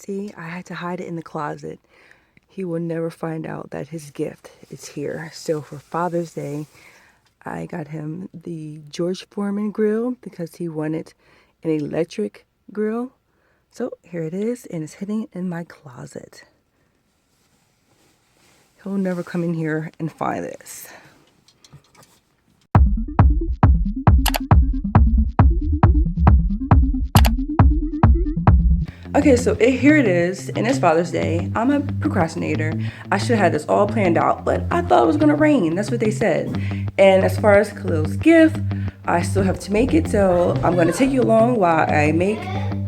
See, I had to hide it in the closet. He will never find out that his gift is here. So for Father's Day, I got him the George Foreman grill because he wanted an electric grill. So here it is, and it's hidden in my closet. He'll never come in here and find this. Okay, so here it is, and it's Father's Day. I'm a procrastinator. I should have had this all planned out, but I thought it was gonna rain. That's what they said. And as far as Khalil's gift, I still have to make it, so I'm gonna take you along while I make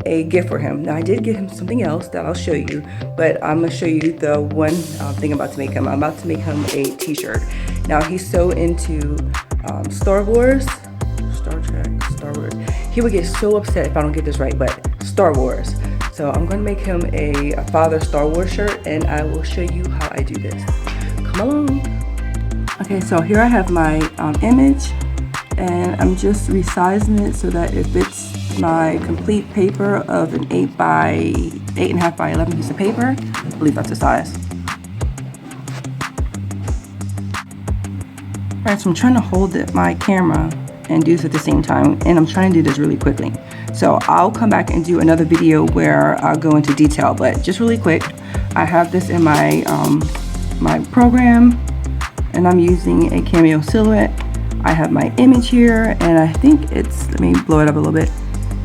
a gift for him. Now, I did get him something else that I'll show you, but I'm gonna show you the one thing I'm about to make him. I'm about to make him a t-shirt. Now, he's so into Star Wars, Star Trek, Star Wars. He would get so upset if I don't get this right, but Star Wars. So I'm going to make him a Father Star Wars shirt, and I will show you how I do this. Come along. Okay, so here I have my image, and I'm just resizing it so that it fits my complete paper of an 8 by 8.5 by 11 piece of paper. I believe that's the size. All right, so I'm trying to hold my camera and do this at the same time, and I'm trying to do this really quickly. So I'll come back and do another video where I'll go into detail, but just really quick, I have this in my my program, and I'm using a cameo silhouette. I have my image here, and I think it's, let me blow it up a little bit.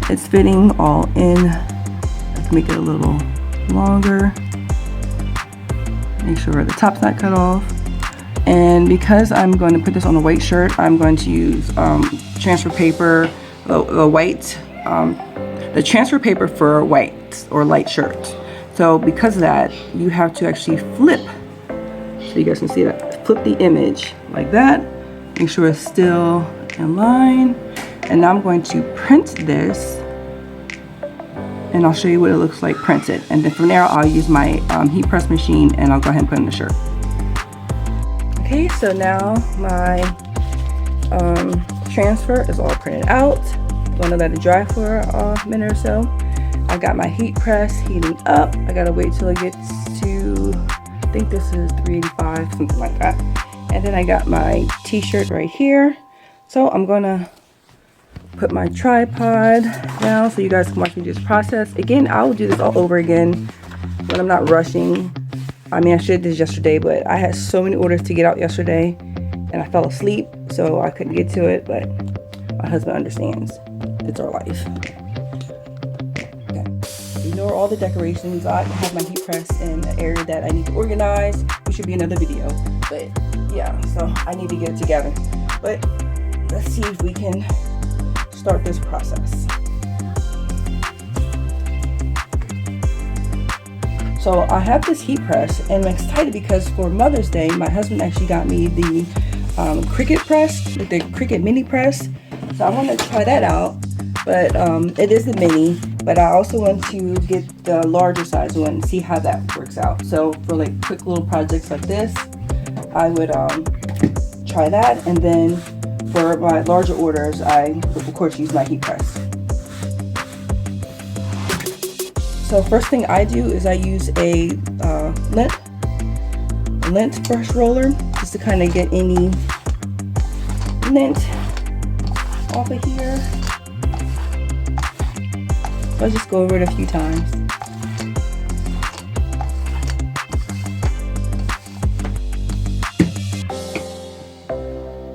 It's fitting all in. I can make it a little longer. Make sure the top's not cut off. And because I'm going to put this on a white shirt, I'm going to use transfer paper, the transfer paper for white or light shirts. So because of that, you have to actually flip, so you guys can see that, flip the image like that, make sure it's still in line. And now I'm going to print this, and I'll show you what it looks like printed. And then from there, I'll use my heat press machine, and I'll go ahead and put in the shirt. Okay, so now my transfer is all printed out. Gonna let it dry for a minute or so. I got my heat press heating up. I gotta wait till it gets to, I think this is 385, something like that. And then I got my t-shirt right here. So I'm gonna put my tripod down so you guys can watch me do this process. Again, I will do this all over again when I'm not rushing. I mean, I should have this yesterday, but I had so many orders to get out yesterday, and I fell asleep, so I couldn't get to it, but my husband understands. It's our life. Okay. Ignore all the decorations. I have my heat press in the area that I need to organize, which should be another video, but yeah, so I need to get it together. But let's see if we can start this process. So I have this heat press, and I'm excited because for Mother's Day, my husband actually got me the Cricut press, the Cricut mini press. So I want to try that out, but it is the mini, but I also want to get the larger size one and see how that works out. So for like quick little projects like this, I would try that, and then for my larger orders, I would of course use my heat press. So first thing I do is I use a lint brush roller just to kind of get any lint off of here. So I'll just go over it a few times.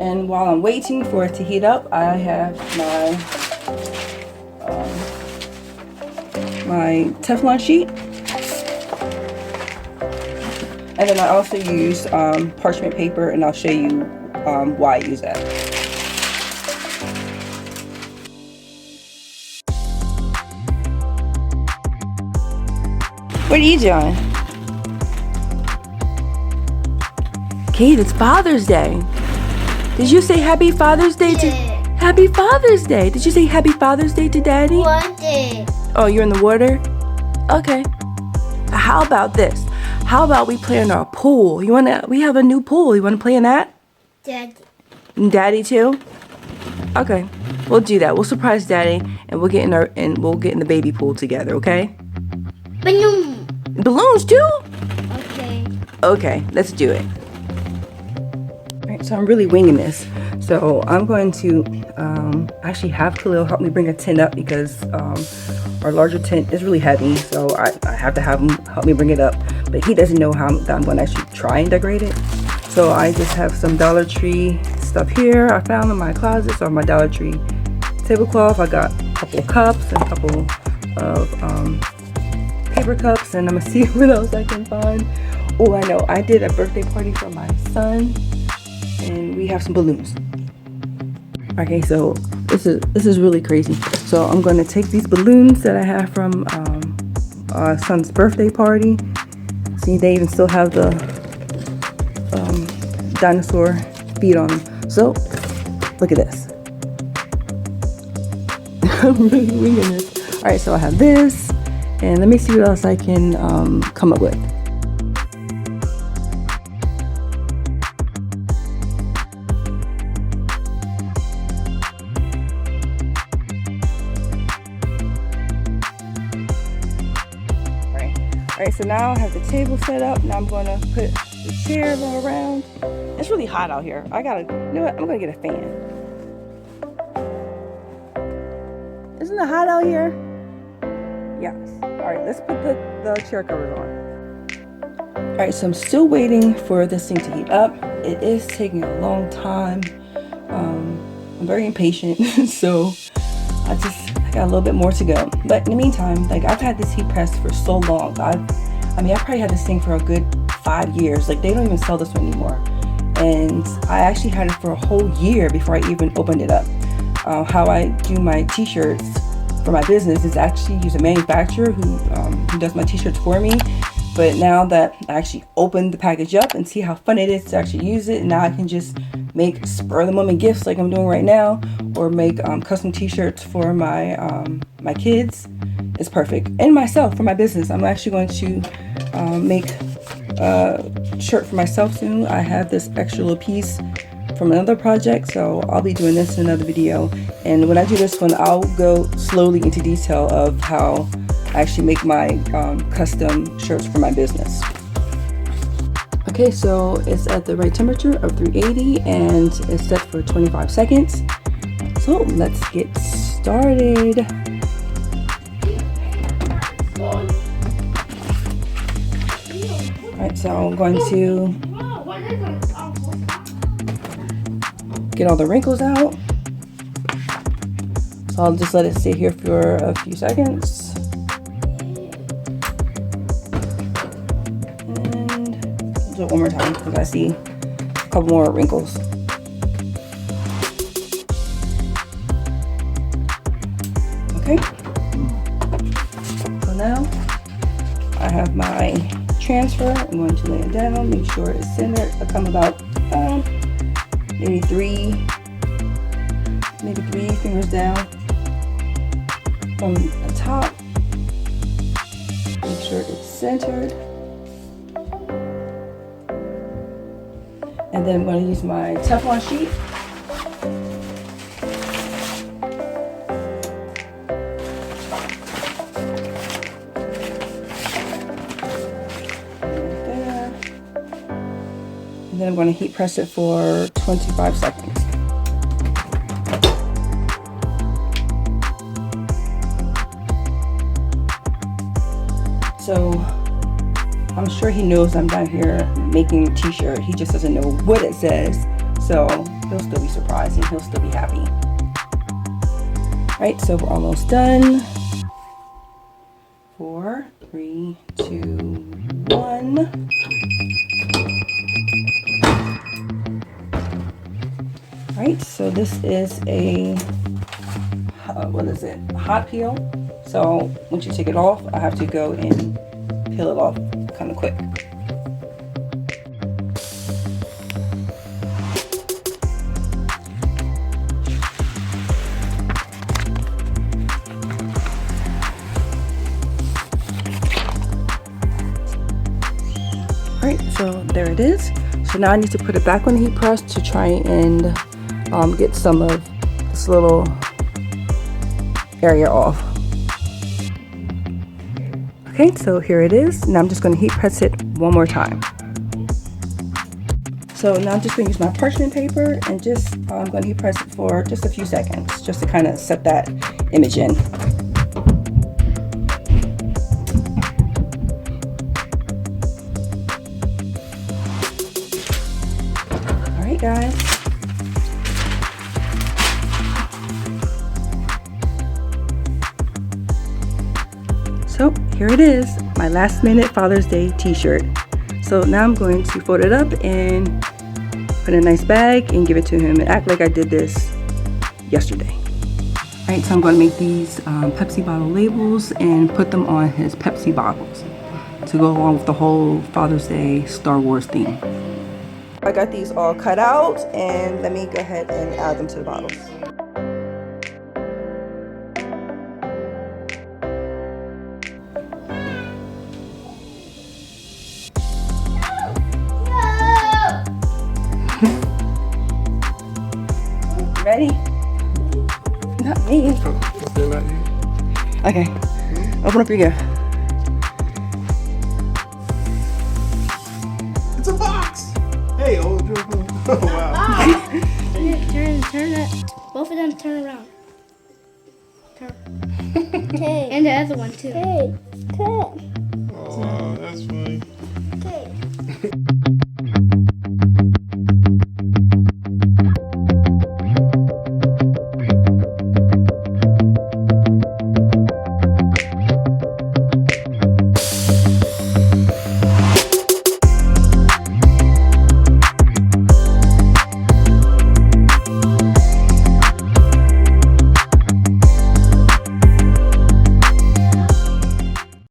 And while I'm waiting for it to heat up, I have my Teflon sheet, and then I also use parchment paper, and I'll show you why I use that. What are you doing? Kate, it's Father's Day. Did you say Happy Father's Day to? Happy Father's Day. Did you say Happy Father's Day to Daddy? What day? Oh, you're in the water? Okay. How about this? How about we play in our pool? We have a new pool. You wanna play in that? Daddy. And Daddy too? Okay. We'll do that. We'll surprise Daddy, and we'll get in the baby pool together, okay? Boom. Balloons too? Okay. Okay, let's do it. All right, so I'm really winging this. So I'm going to actually have Khalil help me bring a tent up because our larger tent is really heavy. So I have to have him help me bring it up. But he doesn't know how that I'm going to actually try and decorate it. So I just have some Dollar Tree stuff here I found in my closet. So my Dollar Tree tablecloth. I got a couple of cups and a couple of paper cups, and I'm gonna see what else I can find. Oh, I know, I did a birthday party for my son, and we have some balloons. Okay, so this is really crazy. So I'm gonna take these balloons that I have from our son's birthday party. See, they even still have the dinosaur feet on them. So look at this. I'm really winging this. All right, so I have this, and let me see what else I can come up with. All right, so now I have the table set up. Now I'm gonna put the chairs all around. It's really hot out here. You know what? I'm gonna get a fan. Isn't it hot out here? Yes. All right, let's put the chair covers on. All right, so I'm still waiting for this thing to heat up. It is taking a long time. I'm very impatient, so I got a little bit more to go. But in the meantime, like, I've had this heat press for so long. I probably had this thing for a good 5 years. Like, they don't even sell this one anymore. And I actually had it for a whole year before I even opened it up. How I do my t-shirts for my business is actually use a manufacturer who does my t-shirts for me. But now that I actually opened the package up and see how fun it is to actually use it, now I can just make spur of the moment gifts like I'm doing right now, or make custom t-shirts for my kids. It's perfect. And myself for my business. I'm actually going to make a shirt for myself soon. I have this extra little piece from another project, so I'll be doing this in another video. And when I do this one, I'll go slowly into detail of how I actually make my custom shirts for my business. Okay, so it's at the right temperature of 380 and it's set for 25 seconds. So let's get started. Alright, so I'm going to get all the wrinkles out. So I'll just let it sit here for a few seconds. And do it one more time because I see a couple more wrinkles. Okay. So now I have my transfer. I'm going to lay it down, make sure it's centered. I come about maybe three fingers down from the top. Make sure it's centered. And then I'm going to use my Teflon sheet. Right there. And then I'm going to heat press it for 25 seconds. So I'm sure he knows I'm down here making a t-shirt. He just doesn't know what it says. So he'll still be surprised and he'll still be happy. All right, so we're almost done. 4, 3, 2, 1. All right, so this is a, hot peel. So once you take it off, I have to go and peel it off kind of quick. Alright, so there it is. So now I need to put it back on the heat press to try and get some of this little area off. Okay, so here it is. Now I'm just going to heat press it one more time. So now I'm just going to use my parchment paper and just I'm going to heat press it for just a few seconds, just to kind of set that image in. All right, guys. So here it is, my last minute Father's Day t-shirt. So now I'm going to fold it up and put in a nice bag and give it to him and act like I did this yesterday. All right, so I'm going to make these Pepsi bottle labels and put them on his Pepsi bottles to go along with the whole Father's Day Star Wars theme. I got these all cut out and let me go ahead and add them to the bottles. Ready? Not me. Still not you? Okay. Open up your gift. It's a box! Hey, old Joe. Oh, wow. Turn it. Both of them turn around. Turn. Okay. And the other one too. Okay.